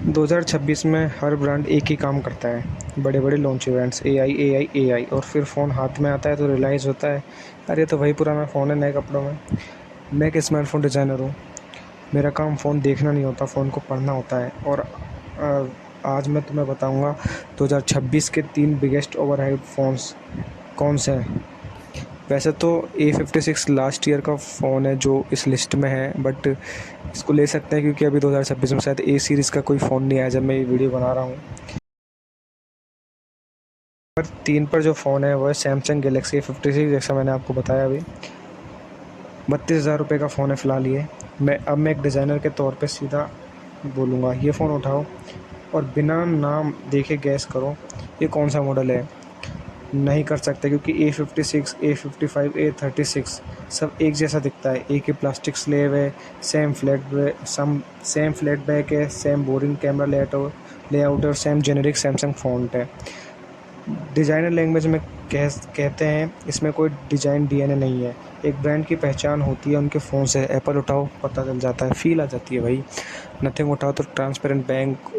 2026 में हर ब्रांड एक ही काम करता है, बड़े बड़े लॉन्च इवेंट्स, एआई और फिर फ़ोन हाथ में आता है तो रियलाइज़ होता है अरे तो वही पुराना फ़ोन है नए कपड़ों में। मैं एक स्मार्टफोन डिज़ाइनर हूँ। मेरा काम फ़ोन देखना नहीं होता, फ़ोन को पढ़ना होता है। और आज मैं तुम्हें बताऊँगा 2026 के 3 बिगेस्ट ओवरहाइप्ड फ़ोन्स कौन से हैं। वैसे तो A56 लास्ट ईयर का फ़ोन है जो इस लिस्ट में है, बट इसको ले सकते हैं क्योंकि अभी 2026 में शायद ए सीरीज़ का कोई फ़ोन नहीं आया जब मैं ये वीडियो बना रहा हूँ। पर 3 पर जो फ़ोन है वो है सैमसंग गैलेक्सी A56, जैसा मैंने आपको बताया अभी। 32,000 रुपये का फ़ोन है फ़िलहाल ये। मैं एक डिज़ाइनर के तौर पे सीधा बोलूँगा ये फ़ोन उठाओ और बिना नाम देखे गैस करो ये कौन सा मॉडल है। नहीं कर सकते क्योंकि A56, A55, A36 सब एक जैसा दिखता है। एक ही प्लास्टिक स्लेब है, सेम फ्लैट बैक है, सेम बोरिंग कैमरा लेआउट और सेम जेनेरिक सैमसंग फ़ॉन्ट है। डिज़ाइनर लैंग्वेज में कहते हैं इसमें कोई डिज़ाइन डीएनए नहीं है। एक ब्रांड की पहचान होती है उनके फ़ोन से। एप्पल उठाओ पता चल जाता है, फ़ील आ जाती है भाई। नथिंग उठाओ तो ट्रांसपेरेंट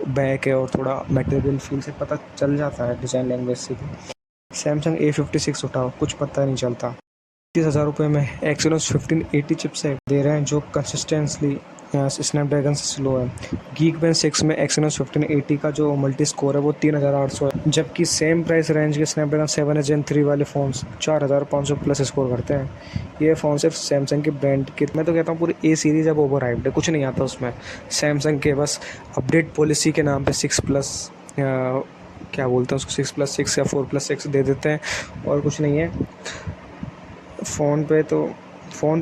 बैक है और थोड़ा मटेरियल फील से पता चल जाता है डिज़ाइन लैंग्वेज से भी। सैमसंग A56 उठाओ कुछ पता नहीं चलता। 30,000 रुपये में एक्सिनोस 1580 चिपसेट दे रहे हैं जो कंसिस्टेंटली स्नैपड्रैगन से स्लो है। गीकबेंच 6 में एक्सिनोस 1580 का जो मल्टी स्कोर है वो 3800 है, जबकि सेम प्राइस रेंज के स्नैपड्रैगन 7 Gen 3 वाले फ़ोन्स 4500 प्लस स्कोर करते हैं। ये फ़ोन सिर्फ सैमसंग के ब्रांड के, मैं तो कहता हूँ पूरी ए सीरीज़ अब ओवर हाइप्ड है, कुछ नहीं आता उसमें। सैमसंग के बस अपडेट पॉलिसी के नाम पे 6+ क्या बोलते हैं उसको 6+6 या 4+6 दे देते हैं और कुछ नहीं है। फ़ोन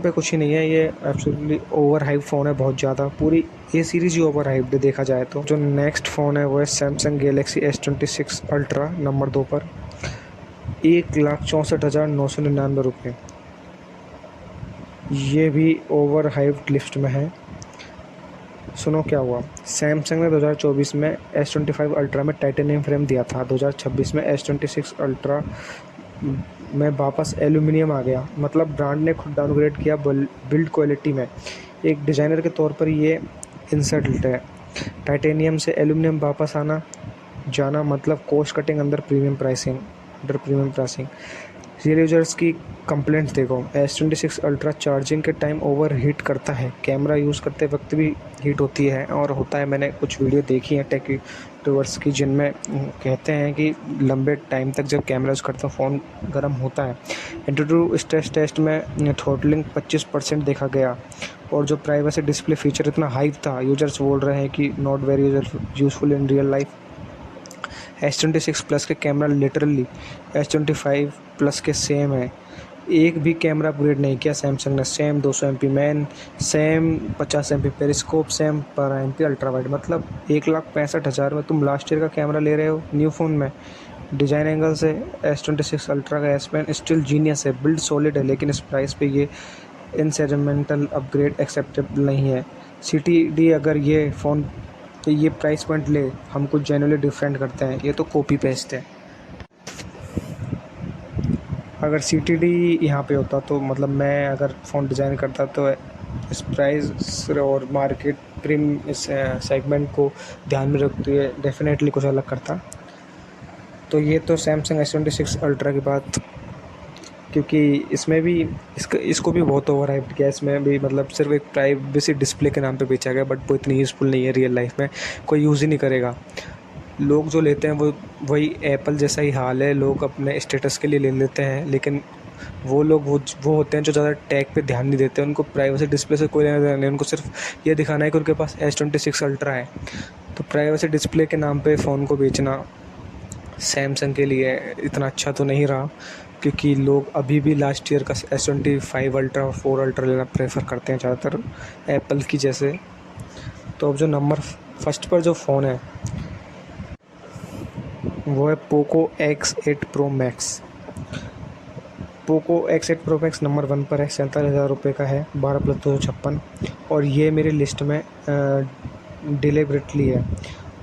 पे कुछ ही नहीं है, ये एब्सोल्युटली ओवर हाइप फ़ोन है बहुत ज़्यादा। पूरी ये सीरीज़ ही ओवर हाइप्ड देखा जाए तो। जो नेक्स्ट फ़ोन है वो है Samsung Galaxy S26 ultra number 2 पर, 1,64,999 रुपये। ये भी ओवर हाइप्ड लिस्ट में है। सुनो क्या हुआ। सैमसंग ने 2024 में S25 अल्ट्रा में टाइटेनियम फ्रेम दिया था। 2026 में S26 अल्ट्रा में वापस एल्यूमिनियम आ गया। मतलब ब्रांड ने खुद डाउनग्रेड किया बिल्ड क्वालिटी में। एक डिज़ाइनर के तौर पर ये इंसल्ट है। टाइटेनियम से एल्यूमिनियम वापस आना जाना मतलब cost cutting under premium pricing. Real users की कंप्लेंट्स देखो। S26 अल्ट्रा चार्जिंग के टाइम ओवर हीट करता है, कैमरा यूज़ करते वक्त भी हीट होती है और होता है। मैंने कुछ वीडियो देखी है टेक यूट्यूबर्स की जिनमें कहते हैं कि लंबे टाइम तक जब कैमरा यूज़ करते हैं फ़ोन गर्म होता है। एंट्री स्ट्रेस टेस्ट में थ्रॉटलिंग 25% देखा गया और जो प्राइवेसी डिस्प्ले फीचर इतना हाइप था, यूजर्स बोल रहे हैं कि not very useful in real life. S26 plus के कैमरा लिटरली S25 प्लस के सेम है। एक भी कैमरा अपग्रेड नहीं किया सैमसंग ने। Same 200 MP man, same 50 MP periscope, same 12 MP ultra wide. मतलब 1,65,000 में तुम लास्ट ईयर का कैमरा ले रहे हो न्यू फ़ोन में। डिज़ाइन एंगल से S26 अल्ट्रा का S पेन स्टिल जीनियस है, बिल्ड सॉलिड है, लेकिन इस प्राइस पे ये इनसेजमेंटल अपग्रेड एक्सेप्टेबल नहीं है। CTD अगर ये फ़ोन ये प्राइस पॉइंट ले, हम कुछ जेन्युइनली डिफरेंट करते हैं, ये तो कॉपी पेस्ट है। अगर CTD यहाँ पे होता तो मतलब मैं अगर फ़ोन डिज़ाइन करता तो इस प्राइस और मार्केट प्रीम इस सेगमेंट को ध्यान में रखते हुए डेफिनेटली कुछ अलग करता। तो ये तो सैमसंग S26 अल्ट्रा की बात, क्योंकि इसमें भी इसको भी बहुत ओवर हाइप्ड किया। इसमें भी मतलब सिर्फ एक प्राइवेसी डिस्प्ले के नाम पे बेचा गया, बट वो इतनी यूज़फुल नहीं है रियल लाइफ में, कोई यूज़ ही नहीं करेगा। लोग जो लेते हैं वो वही एप्पल जैसा ही हाल है, लोग अपने स्टेटस के लिए ले लेते हैं, लेकिन वो लोग वो होते हैं जो ज़्यादा टैग पे ध्यान नहीं देते। उनको प्राइवेसी डिस्प्ले से कोई लेना देना नहीं, उनको सिर्फ ये दिखाना है कि उनके पास S26 अल्ट्रा है। तो प्राइवेसी डिस्प्ले के नाम पे फ़ोन को बेचना सैमसंग के लिए इतना अच्छा तो नहीं रहा, क्योंकि लोग अभी भी लास्ट ईयर का S25 अल्ट्रा और 4 अल्ट्रा लेना प्रेफर करते हैं ज़्यादातर एप्पल की जैसे। तो अब जो नंबर फर्स्ट पर जो फ़ोन है वो है Poco X8 Pro Max। Poco X8 Pro Max number 1 पर है, 47,000 रुपये का है, 12+256। और ये मेरी लिस्ट में डिलीबरेटली है।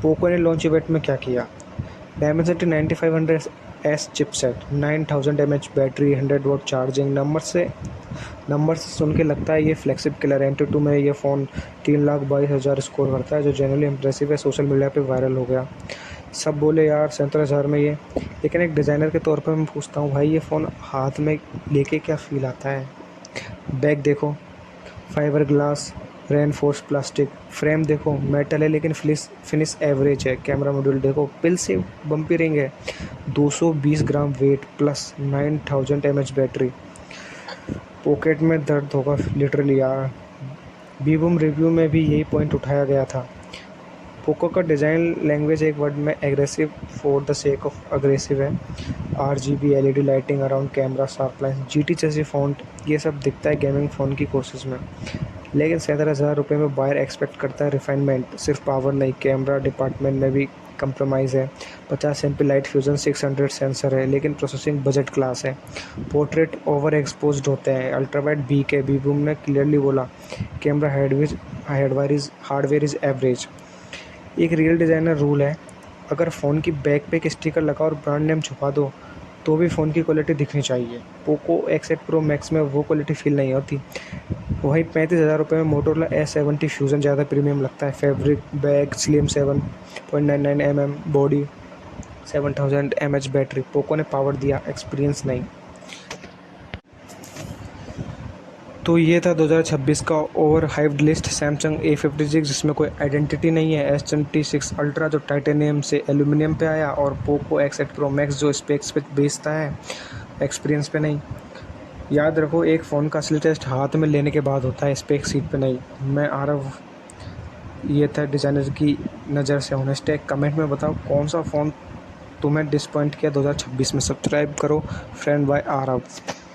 पोको ने लॉन्च इवेंट में क्या किया। Dimensity 9500S chipset, 9000 mAh battery, 100 watt charging. Number से नंबर से सुन के लगता है ये फ्लैगशिप किलर है। Q2 में ये फ़ोन 3,22,000 स्कोर करता है, जो जनरली इम्प्रेसिव है। सोशल मीडिया पे वायरल हो गया। सब बोले यार 37,000 में ये। लेकिन एक डिज़ाइनर के तौर पर मैं पूछता हूँ भाई, ये फ़ोन हाथ में लेके क्या फ़ील आता है? बैक देखो, fibre glass, reinforce plastic. Frame देखो, मेटल है लेकिन फिनिश एवरेज है। कैमरा मॉड्यूल देखो, पिल से बम्पी रिंग है। 220 gram weight plus 9000 mAh battery. Pocket में दर्द होगा लिटरली यार। बीबूम रिव्यू में भी यही पॉइंट उठाया गया था। पोको का डिज़ाइन लैंग्वेज एक वर्ड में aggressive for the sake of aggressive है। RGB LED lighting around camera, sharp line, GT जैसी फ़ॉन्ट, ये सब दिखता है गेमिंग फ़ोन की कोशिश में। लेकिन 37,000 रुपये में बायर एक्सपेक्ट करता है रिफाइनमेंट। सिर्फ पावर नहीं, कैमरा डिपार्टमेंट में भी कंप्रोमाइज़ है। 50 MP लाइट फ्यूज़न, 600 सेंसर है, लेकिन प्रोसेसिंग बजट क्लास है। पोर्ट्रेट ओवर एक्सपोज्ड होते हैं। अल्ट्रावाइड बीक है। बीबूम ने क्लियरली बोला कैमरा हार्डवेयर इज़ एवरेज। एक रियल डिज़ाइनर रूल है, अगर फ़ोन की बैक पे एक स्टिकर लगा और ब्रांड नेम छुपा दो तो भी फ़ोन की क्वालिटी दिखनी चाहिए। पोको X8 Pro Max में वो क्वालिटी फील नहीं होती। वहीं 35,000 रुपये में मोटोरोला S70 फ्यूज़न ज़्यादा प्रीमियम लगता है। Fabric, bag, slim 7.99 mm body, 7000 mAh battery. Poco ने पावर दिया, एक्सपीरियंस नहीं। तो ये था 2026 का over hyped list. Samsung A56 जिसमें कोई आइडेंटिटी नहीं है, S26 अल्ट्रा जो टाइटेनियम से एल्यूमिनियम पे आया, और पोको X8 Pro Max जो स्पेक्स पे बेचता है, एक्सपीरियंस पे नहीं। याद रखो, एक फ़ोन का असली टेस्ट हाथ में लेने के बाद होता है, स्पेक सीट पे नहीं। मैं आरव, ये था डिज़ाइनर की नज़र से ऑनेस्ट है। कमेंट में बताओ कौन सा फ़ोन तुम्हें डिसपॉइंट किया 2026 में। सब्सक्राइब करो फ्रेंड बाय आरव।